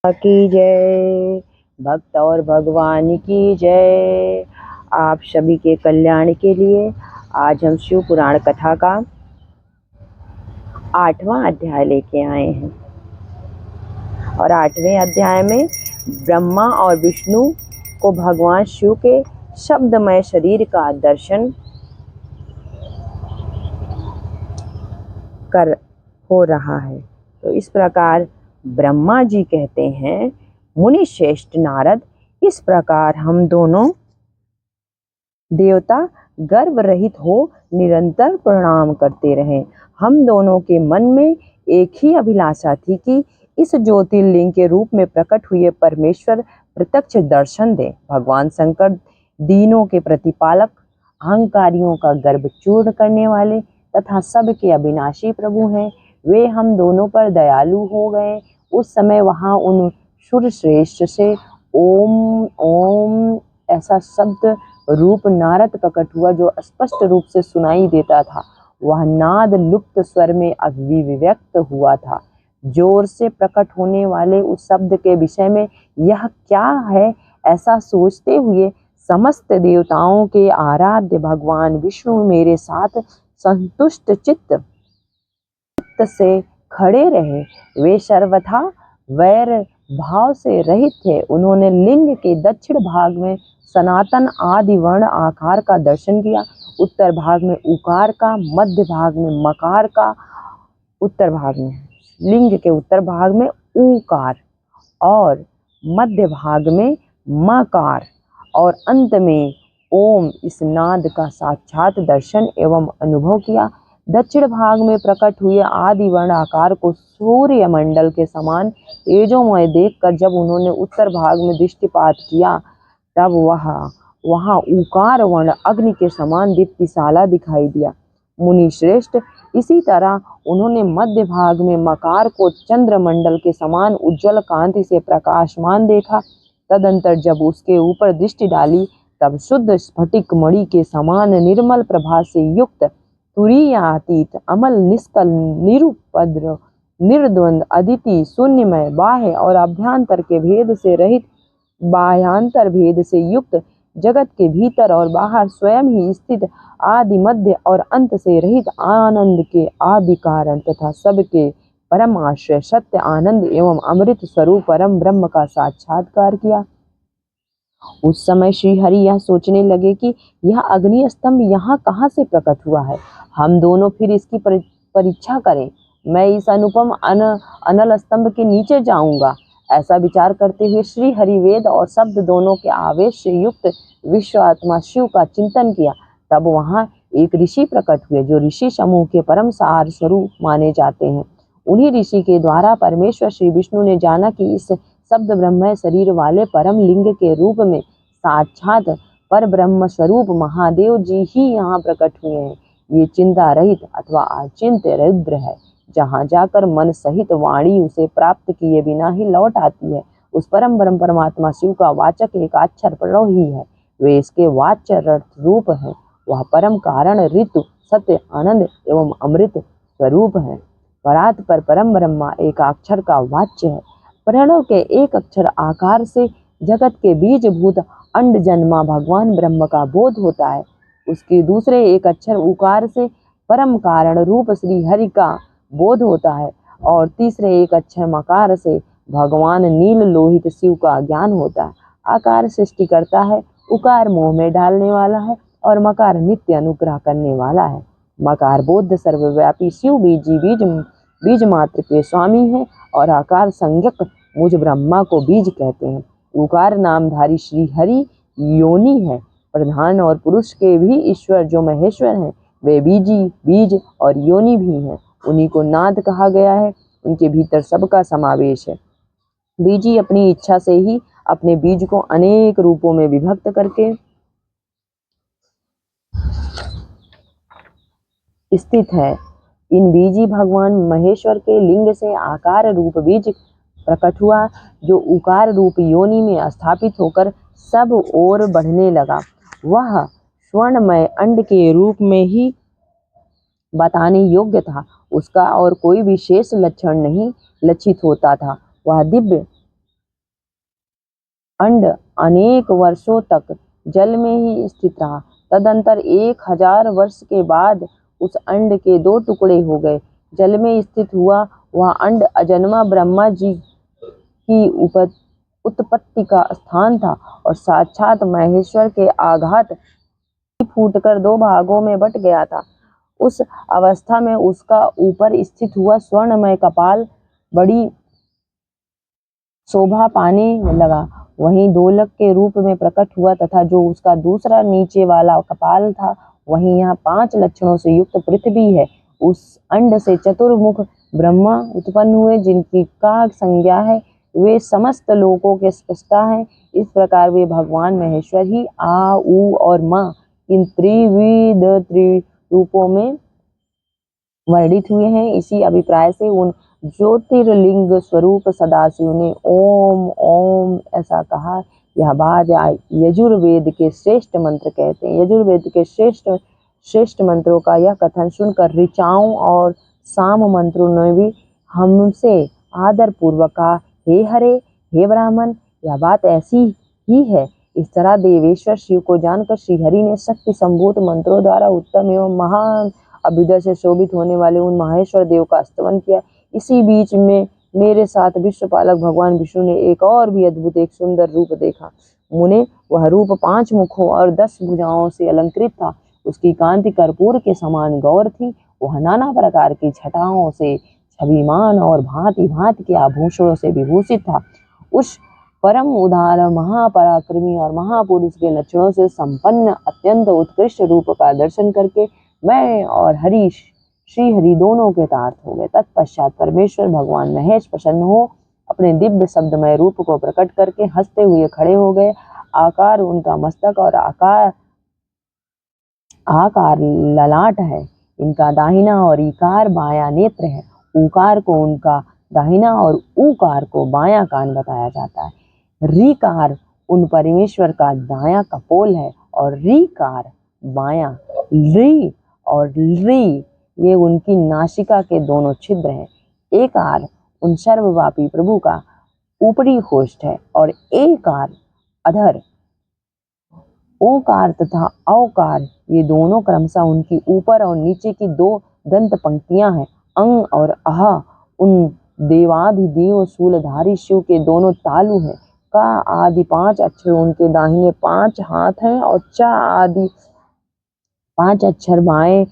की जय। भक्त और भगवान की जय। आप सभी के कल्याण के लिए आज हम शिव पुराण कथा का 8वां अध्याय लेके आए हैं। और 8वें अध्याय में ब्रह्मा और विष्णु को भगवान शिव के शब्दमय शरीर का दर्शन कर हो रहा है। तो इस प्रकार ब्रह्मा जी कहते हैं, मुनि श्रेष्ठ नारद, इस प्रकार हम दोनों देवता गर्व रहित हो निरंतर प्रणाम करते रहे। हम दोनों के मन में एक ही अभिलाषा थी कि इस ज्योतिर्लिंग के रूप में प्रकट हुए परमेश्वर प्रत्यक्ष दर्शन दे। भगवान शंकर दीनों के प्रतिपालक, अहंकारियों का गर्व चूर्ण करने वाले तथा सबके अविनाशी प्रभु हैं। वे हम दोनों पर दयालु हो गए। उस समय वहां उन सुर श्रेष्ठ से ओम ओम ऐसा शब्द रूप नारद प्रकट हुआ जो स्पष्ट रूप से सुनाई देता था। वह नाद लुप्त स्वर में अभिव्यक्त हुआ था। जोर से प्रकट होने वाले उस शब्द के विषय में यह क्या है, ऐसा सोचते हुए समस्त देवताओं के आराध्य भगवान विष्णु मेरे साथ संतुष्ट चित्त से खड़े रहे। वे सर्वथा वैर भाव से रहित थे। उन्होंने लिंग के दक्षिण भाग में सनातन आदि वर्ण आकार का दर्शन किया। उत्तर भाग में उकार का, मध्य भाग में मकार का, उत्तर भाग में लिंग के उत्तर भाग में ऊकार और मध्य भाग में मकार और अंत में ओम, इस नाद का साक्षात दर्शन एवं अनुभव किया। दक्षिण भाग में प्रकट हुए आदि वर्ण आकार को सूर्य मंडल के समान तेजोमय देखकर जब उन्होंने उत्तर भाग में दृष्टिपात किया, तब वहाँ उकार वर्ण अग्नि के समान दीप्तिशाला दिखाई दिया। मुनि श्रेष्ठ, इसी तरह उन्होंने मध्य भाग में मकार को चंद्रमंडल के समान उज्ज्वल कांति से प्रकाशमान देखा। तदंतर जब उसके ऊपर दृष्टि डाली, तब शुद्ध स्फटिक मणि के समान निर्मल प्रभा से युक्त, तुरीयातीत, अमल, निष्कल, निरुपद्र, निर्द्वंद, अदिति, शून्यमय, बाह्य और अभ्यंतर के भेद से रहित, बाह्यांतर भेद से युक्त, जगत के भीतर और बाहर स्वयं ही स्थित, आदि मध्य और अंत से रहित, आनंद के आदि कारण तथा सबके परम आश्रय, सत्य, आनंद एवं अमृत स्वरूप परम ब्रह्म का साक्षात्कार किया। उस समय श्री हरि यह सोचने लगे कि यह अग्नि स्तंभ यहाँ कहाँ से प्रकट हुआ है। हम दोनों फिर इसकी परीक्षा करें। मैं इस अनुपम अनल स्तंभ के नीचे जाऊंगा। ऐसा विचार करते हुए श्री हरि वेद और शब्द दोनों के आवेश से युक्त विश्व आत्मा शिव का चिंतन किया। तब वहाँ एक ऋषि प्रकट हुए जो ऋषि समूह के परम सार स्वरूप माने जाते हैं। उन्हीं ऋषि के द्वारा परमेश्वर श्री विष्णु ने जाना कि इस शब्द ब्रह्म शरीर वाले परम लिंग के रूप में साक्षात पर ब्रह्म स्वरूप महादेव जी ही यहाँ प्रकट हुए हैं। ये चिंता रहित अथवा अचिंत्य रुद्र है। जहाँ जाकर मन सहित वाणी उसे प्राप्त किए बिना ही लौट आती है। उस परम ब्रह्म परमात्मा शिव का वाचक एक अक्षर प्रणव ही है। वे इसके वाच्य अर्थ रूप है। वह परम कारण, ऋतु, सत्य, आनंद एवं अमृत स्वरूप है। परात पर परम ब्रह्मा एक अक्षर का वाच्य है। प्रणव के एक अक्षर आकार से जगत के बीजभूत अंड जन्मा भगवान ब्रह्म का बोध होता है। उसके दूसरे एक अक्षर उकार से परम कारण रूप श्री हरि का बोध होता है और तीसरे एक अक्षर मकार से भगवान नील लोहित शिव का ज्ञान होता है। आकार सृष्टि करता है, उकार मोह में डालने वाला है और मकार नित्य अनुग्रह करने वाला है। मकार बोध सर्वव्यापी शिव बीज मात्र के स्वामी है और आकार संज्ञक मुझ ब्रह्मा को बीज कहते हैं। उकार नामधारी श्री हरि योनि है। प्रधान और पुरुष के भी ईश्वर जो महेश्वर हैं, वे बीज और योनि भी हैं। उन्हीं को नाद कहा गया है। उनके भीतर सबका समावेश है। बीजी अपनी इच्छा से ही अपने बीज को अनेक रूपों में विभक्त करके स्थित है। इन बीजी भगवान महेश्वर के लिंग से आकार रूप बीज प्रकट हुआ, जो उकार रूप योनि में स्थापित होकर सब ओर बढ़ने लगा। वह स्वर्णमय अंड के रूप में ही बताने योग्य था। उसका और कोई विशेष लक्षण नहीं लक्षित होता था। वह दिव्य अंड अनेक वर्षों तक जल में ही स्थित रहा। तदंतर 1000 वर्ष के बाद उस अंड के 2 टुकड़े हो गए। जल में स्थित हुआ वह अंड अजन्मा ब्रह्मा जी की उत्पत्ति का स्थान था और साक्षात महेश्वर के आघात फूटकर 2 भागों में बट गया था। उस अवस्था में उसका ऊपर स्थित हुआ स्वर्णमय कपाल बड़ी शोभा पाने लगा। वहीं दोलक के रूप में प्रकट हुआ तथा जो उसका दूसरा नीचे वाला कपाल था, वहीं यहाँ 5 लक्षणों से युक्त पृथ्वी है। उस अंड से चतुर्मुख ब्रह्मा उत्पन्न हुए, जिनकी का संज्ञा है। वे समस्त लोकों के स्पष्टा हैं। इस प्रकार वे भगवान महेश्वर ही आ, उ और मा इन त्रिविध रूपों में वर्णित हुए हैं। इसी अभिप्राय से उन ज्योतिर्लिंग स्वरूप सदाशिव ने ओम ओम ऐसा कहा। यह बात यजुर्वेद के श्रेष्ठ मंत्र कहते हैं। यजुर्वेद के श्रेष्ठ मंत्रों का यह कथन सुनकर ऋचाओं और साम मंत्रों ने भी हमसे आदर पूर्वक कहा, हे हरे, हे ब्राह्मण, यह बात ऐसी ही है। इस तरह देवेश्वर शिव को जानकर श्रीहरि ने शक्ति संभूत मंत्रों द्वारा उत्तम एवं महान अभ्युदय से शोभित होने वाले उन महेश्वर देव का स्तवन किया। इसी बीच में मेरे साथ विश्वपालक भगवान विष्णु ने एक और भी अद्भुत एक सुंदर रूप देखा। मुने वह रूप 5 मुखों और 10 भुजाओं से अलंकृत था। उसकी कांति कर्पूर के समान गौर थी। वह नाना प्रकार की छटाओं से छविमान और भांति भांति के आभूषणों से विभूषित था। उस परम उदार महापराक्रमी और महापुरुष के लक्षणों से संपन्न अत्यंत उत्कृष्ट रूप का दर्शन करके मैं और श्रीहरि दोनों के तार्थ हो गए। तत्पश्चात परमेश्वर भगवान महेश प्रसन्न हो अपने दिव्य शब्दमय रूप को प्रकट करके हंसते हुए खड़े हो गए। आकार उनका मस्तक और आकार ललाट है। इनका दाहिना और ईकार बायां नेत्र है। ऊकार को उनका दाहिना और ऊकार को बायां कान बताया जाता है। रीकार उन परमेश्वर का दायां कपोल है और रीकार बायां। री और री ये उनकी नासिका के दोनों छिद्र हैं। एकार उन सर्वव्यापी प्रभु का ऊपरी होष्ठ है और एकार अधर। ओकार तथा औकार ये दोनों क्रमशः उनकी ऊपर और नीचे की 2 दंत पंक्तियां हैं। अंग और अह उन देवाधिदेव शूलधारी शिव के दोनों तालु हैं। का आदि 5 अक्षर उनके दाहिने 5 हाथ हैं और चा आदि 5 अक्षर बाएं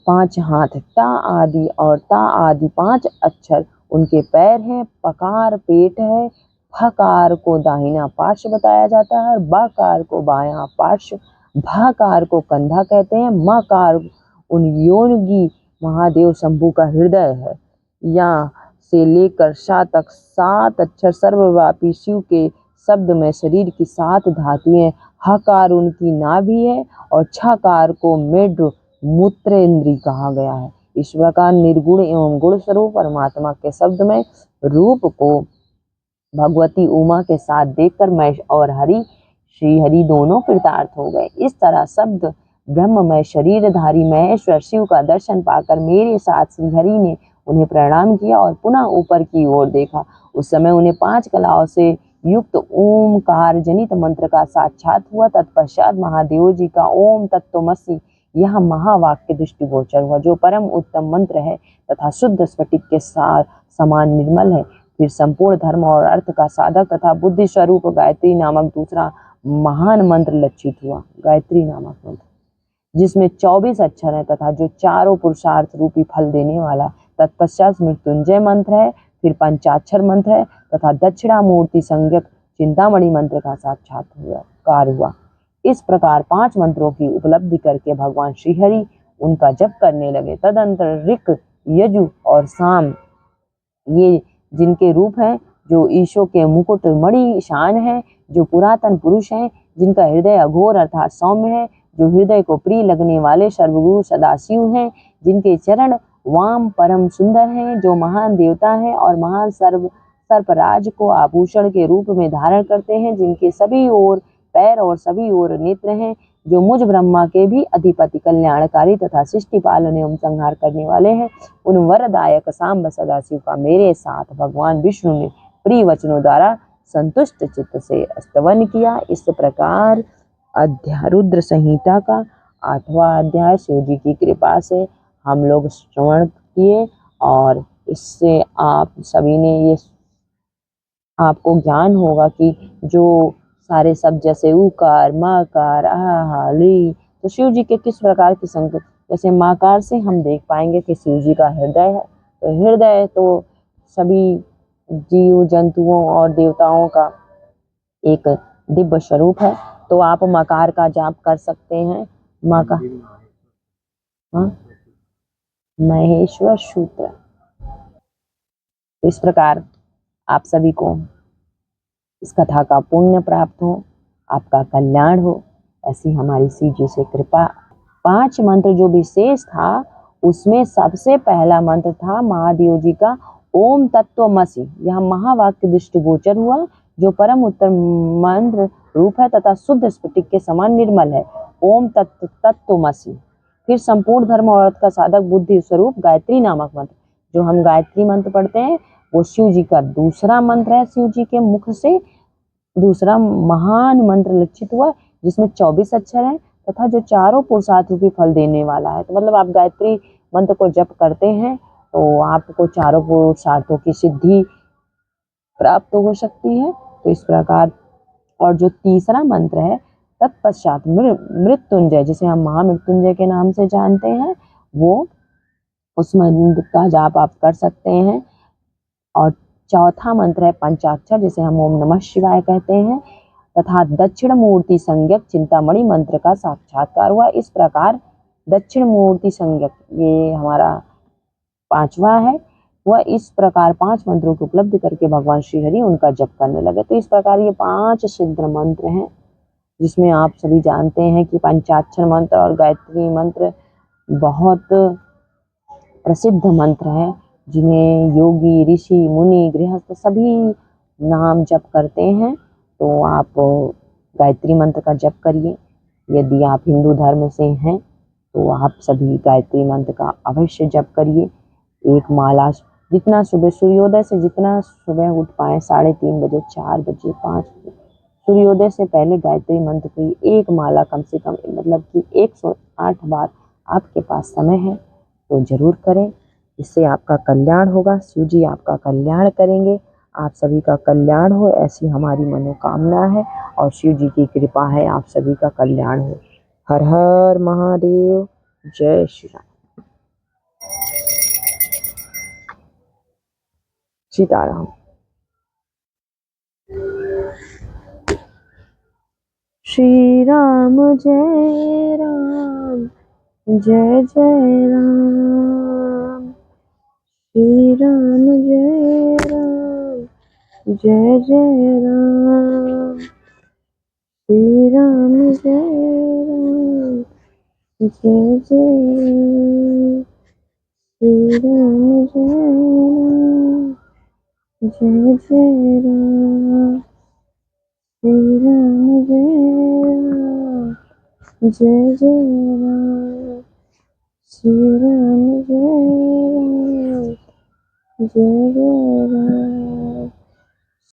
5 हाथ। टा आदि और ता आदि 5 अक्षर उनके पैर हैं। पकार पेट है। फकार को दाहिना पार्श्व बताया जाता है और बाकार को बायां पार्श्व। भाकार को कंधा कहते हैं। मकार उन योगी महादेव शंभु का हृदय है। यहाँ से लेकर शा तक 7 अक्षर सर्वव्यापी शिव के शब्द में शरीर की 7 धातुएं। हकार उनकी नाभि है और छकार को मेढ्र मूत्रेंद्री कहा गया है। इस प्रकार निर्गुण एवं गुण स्वरूप परमात्मा के शब्द में रूप को भगवती उमा के साथ देखकर मैं और श्रीहरि दोनों कृतार्थ हो गए। इस तरह शब्द ब्रह्ममय शरीरधारी महेश्वर शिव का दर्शन पाकर मेरे साथ श्रीहरि ने उन्हें प्रणाम किया और पुनः ऊपर की ओर देखा। उस समय उन्हें 5 कलाओं से युक्त ओमकार जनित मंत्र का साक्षात हुआ। तत्पश्चात महादेव जी का ओम तत्त्वमसि यह महावाक्य दृष्टिगोचर हुआ, जो परम उत्तम मंत्र है तथा शुद्ध स्फटिक के समान निर्मल है। फिर संपूर्ण धर्म और अर्थ का साधक तथा बुद्धि स्वरूप गायत्री नामक दूसरा महान मंत्र लक्षित हुआ। गायत्री नामक मंत्र जिसमें 24 अक्षर है तथा जो चारों पुरुषार्थ रूपी फल देने वाला। तत्पश्चात मृत्युंजय मंत्र है। फिर पंचाक्षर मंत्र है तथा दक्षिणामूर्ति संज्ञक चिंतामणि मंत्र का साक्षात्कार हुआ। इस प्रकार 5 मंत्रों की उपलब्धि करके भगवान श्रीहरि उनका जप करने लगे। तदंतर ऋक, यजु और साम ये जिनके रूप हैं, जो ईशो के मुकुट मणि शान है, जो पुरातन पुरुष हैं, जिनका हृदय अघोर अर्थात सौम्य है, जो हृदय को प्रिय लगने वाले सर्वगुरु सदाशिव हैं, जिनके चरण वाम परम सुंदर हैं, जो महान देवता हैं और महान सर्पराज को आभूषण के रूप में धारण करते हैं, जिनके सभी ओर पैर और सभी ओर नेत्र हैं, जो मुझ ब्रह्मा के भी अधिपति कल्याणकारी तथा सृष्टि पालन एवं संहार करने वाले हैं। उन वरदायक सांब सदाशिव का मेरे साथ भगवान विष्णु ने प्रिय वचनों द्वारा संतुष्ट चित्त से स्तवन किया। इस प्रकार अध्यारुद्र संहिता का 8वां अध्याय शिव जी की कृपा से हम लोग श्रवण किए और इससे आप सभी ने ये आपको ज्ञान होगा कि जो सारे शब्द जैसे उकार, माकार, आहा, ली, तो शिव जी के किस प्रकार की संकेत, जैसे माकार से हम देख पाएंगे कि शिव जी का हृदय है, तो हृदय तो सभी जीव जंतुओं और देवताओं का एक दिव्य स्वरूप है। तो आप मकार का जाप कर सकते हैं। मकार, हाँ, महेश्वर सूत्र। इस प्रकार आप सभी को इस कथा का पुण्य प्राप्त हो, आपका कल्याण हो, ऐसी हमारी शिव जी से कृपा। 5 मंत्र जो विशेष था उसमें सबसे पहला मंत्र था महादेव जी का ओम तत्वमसि। यह महावाक्य दृष्टिगोचर हुआ जो परम उत्तर मंत्र रूप है तथा शुद्ध स्फटिक के समान निर्मल है। ओम तत्वमसि। फिर संपूर्ण धर्म और अर्थ का साधक बुद्धि स्वरूप गायत्री नामक मंत्र, जो हम गायत्री मंत्र पढ़ते हैं वो शिव जी का दूसरा मंत्र है। शिव जी के मुख से दूसरा महान मंत्र लक्षित हुआ जिसमें 24 अक्षर हैं तथा जो चारों पुरुषार्थ रूपी फल देने वाला है। तो मतलब आप गायत्री मंत्र को जप करते हैं तो आपको चारों पुरुषार्थों की सिद्धि प्राप्त हो सकती है। तो इस प्रकार, और जो तीसरा मंत्र है तत्पश्चात मृत्युंजय, जिसे हम महामृत्युंजय के नाम से जानते हैं, वो उस मंत्र का जाप आप कर सकते हैं। और चौथा मंत्र है पंचाक्षर, जिसे हम ओम नमः शिवाय कहते हैं, तथा दक्षिण मूर्ति संज्ञक चिंतामणि मंत्र का साक्षात्कार हुआ। इस प्रकार दक्षिण मूर्ति संज्ञक ये हमारा 5वां है। वह इस प्रकार 5 मंत्रों की उपलब्धि करके भगवान श्री हरि उनका जप करने लगे। तो इस प्रकार ये 5 सिद्ध मंत्र हैं जिसमें आप सभी जानते हैं कि पंचाक्षर मंत्र और गायत्री मंत्र बहुत प्रसिद्ध मंत्र है, जिन्हें योगी, ऋषि, मुनि, गृहस्थ सभी नाम जप करते हैं। तो आप गायत्री मंत्र का जप करिए। यदि आप हिंदू धर्म से हैं तो आप सभी गायत्री मंत्र का अवश्य जप करिए। एक माला जितना सुबह सूर्योदय से जितना सुबह उठ पाए, 3:30 बजे, 4 बजे, 5 बजे, सूर्योदय से पहले गायत्री मंत्र की एक माला कम से कम, मतलब कि 108 बार आपके पास समय है तो जरूर करें। इससे आपका कल्याण होगा, शिव जी आपका कल्याण करेंगे। आप सभी का कल्याण हो ऐसी हमारी मनोकामना है और शिव जी की कृपा है आप सभी का कल्याण हो। हर हर महादेव, जय श्री राम, सीताराम। श्री राम जय राम, जय जय राम। श्री राम जय राम, जय जय राम। श्री राम जय राम, जय जय। श्री राम जय राम, जय जय राम। श्री राम जय राम, जय जय राम। श्री राम जय राम, जय जय राम।